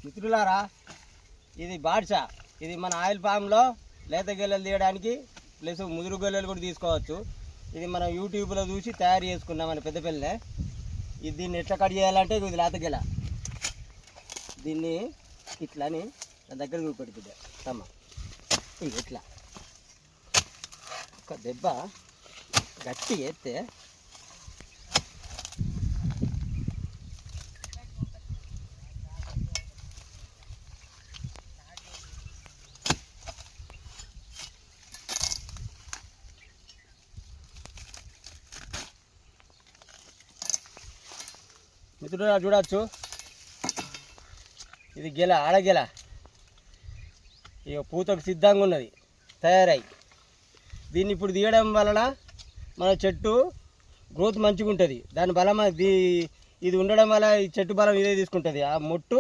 మిత్రులారా, ఇది బాడ్షా. ఇది మన ఆయిల్ ఫామ్లో లేత గెల్లలు తీయడానికి ప్లస్ ముదురు గెల్లలు కూడా తీసుకోవచ్చు. ఇది మనం యూట్యూబ్లో చూసి తయారు చేసుకున్నాం మన పెద్దపల్లినే. ఇది దీన్ని ఎట్లా కట్ చేయాలంటే ఇది లేత గెల. దీన్ని ఇట్లని నా దగ్గర చూపెడుతుంది తమ్మ. ఇది ఇట్లా ఒక దెబ్బ గట్టి ఎత్తే మిత్రుడు చూడవచ్చు. ఇది గెల, ఆడగెల. ఇక పూతకు సిద్ధంగా ఉన్నది తయారై. దీన్ని ఇప్పుడు తీయడం వలన మన చెట్టు గ్రోత్ మంచిగా ఉంటుంది. దాని బలం ఇది ఉండడం వల్ల ఈ చెట్టు బలం ఇదే తీసుకుంటుంది. ఆ మొట్టు